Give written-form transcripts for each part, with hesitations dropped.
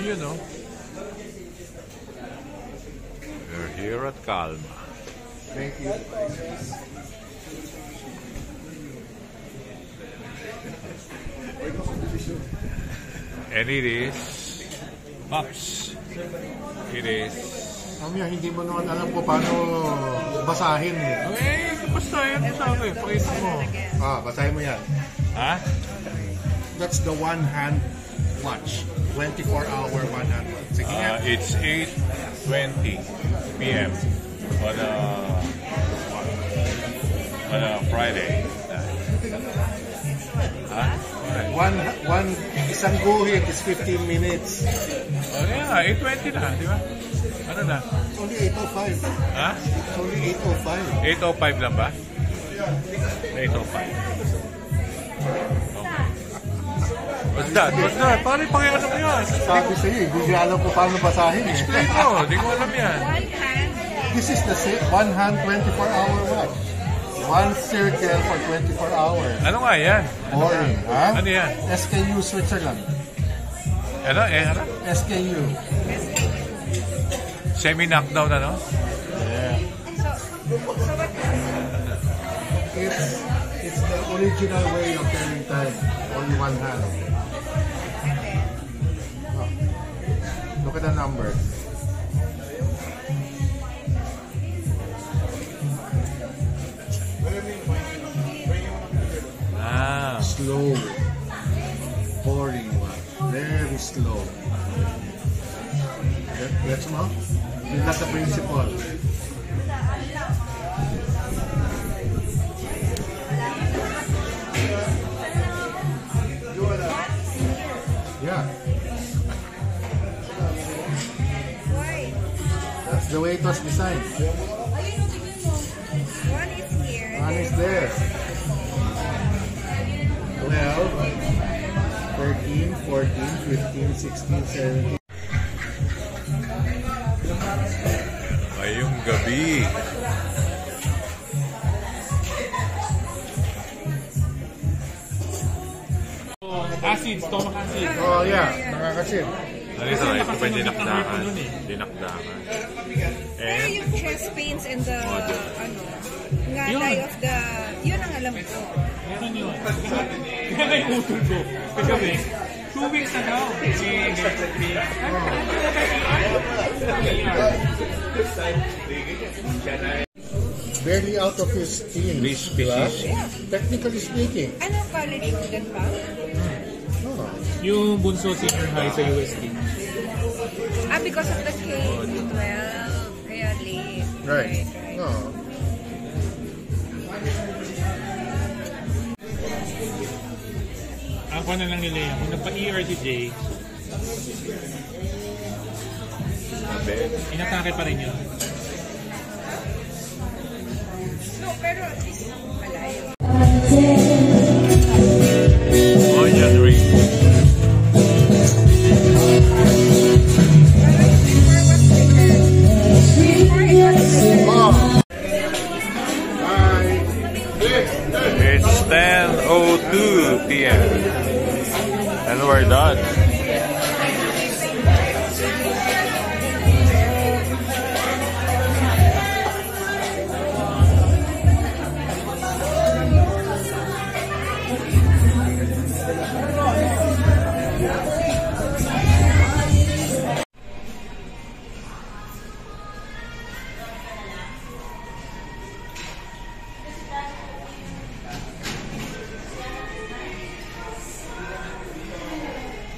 yun, no? We're here at Calma. Thank you. And it is Pops. It is Mamaya, hindi mo naman alam ko paano basahin. basta yan sa akin. Pakita mo. Basahin mo yan. Ha? That's the one-hand watch. 24-hour one-hand watch. Sige nga. It's 8:20 p.m. on a Friday. One isang guhit is 15 minutes. Oh yeah, 8:20 na, di ba? Ano na? It's only 8:05. Ha? It's only 8:05. 8:05 lang ba? 8:05. Basta, paano yung pakialam mo yun? Sabi sa'yo, hindi alam ko paano basahin. Explain mo, di ko alam yan. This is the one-hand 24-hour watch. One circle for 24 hours. Ano nga yan? Boring, ha? Ano yan? SKU Switzerland. Ano? Ano? SKU. Semi-knockdown, ano? Yeah. It's the original way of telling time. Only one hand. Oh. Look at the numbers. Slow. Boring one. Very slow. That's mo? That's the principle. Yeah. That's the way it was designed. One is here. One is there. 12, 13, 14, 15, 16, 17. Ngayong gabi. Acid, stomach acid. Oh yeah, nakakasin. Ano ito? Ito ba dinakdakan? Dinakdakan. Pero yung chest pains and the, ngalay of the, yun ang alam ko. Meron yun. Kaya yung utol ko. Kagabi, 2 weeks na daw. Barely out of his teens. Diba? Technically speaking. Anong college student pa? Oh. Yung bunso senior high sa UST. Because of the K-12. Kaya late. Right. No. Ako na lang nila yan. Kung nagpa-ER si Jay, inatake pa rin yun. No, pero at least malayo. Onion ring. It's 10:02 p.m. and we're done.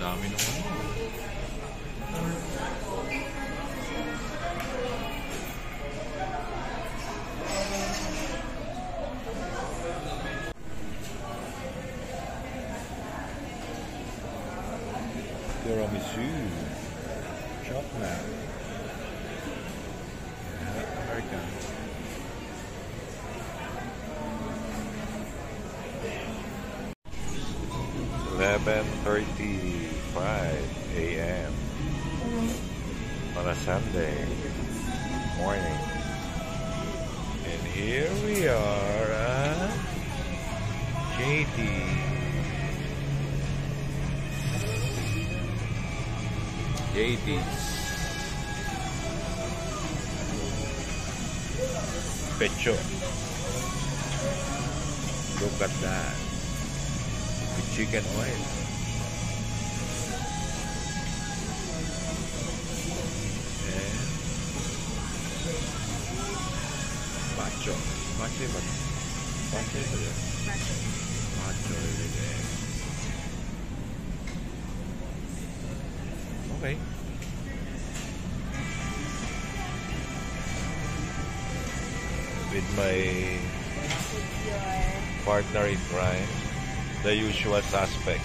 Dami naman. Tiramisu. Chocolate. American. $11:35 a.m. on a Sunday morning, and here we are at JT. 80s. Pecho. Look at that. With chicken oil. And macho. Macho ba? Macho ba yun? Macho every day. Okay. With my partner in crime, the usual suspect.